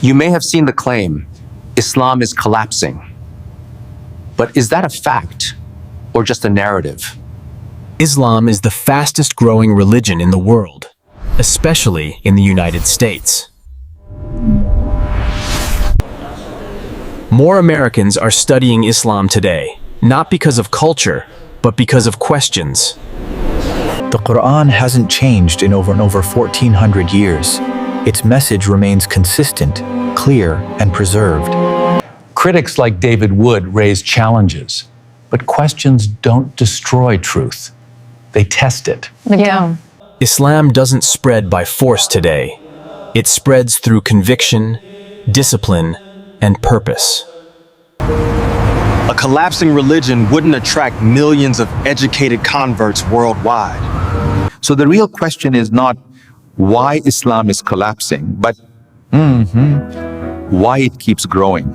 You may have seen the claim, Islam is collapsing. But is that a fact or just a narrative? Islam is the fastest growing religion in the world, especially in the United States. More Americans are studying Islam today, not because of culture, but because of questions. The Quran hasn't changed in over 1,400 years. Its message remains consistent, clear, and preserved. Critics like David Wood raise challenges, but questions don't destroy truth. They test it. Yeah. Islam doesn't spread by force today. It spreads through conviction, discipline, and purpose. A collapsing religion wouldn't attract millions of educated converts worldwide. So the real question is not why Islam is collapsing, but why it keeps growing.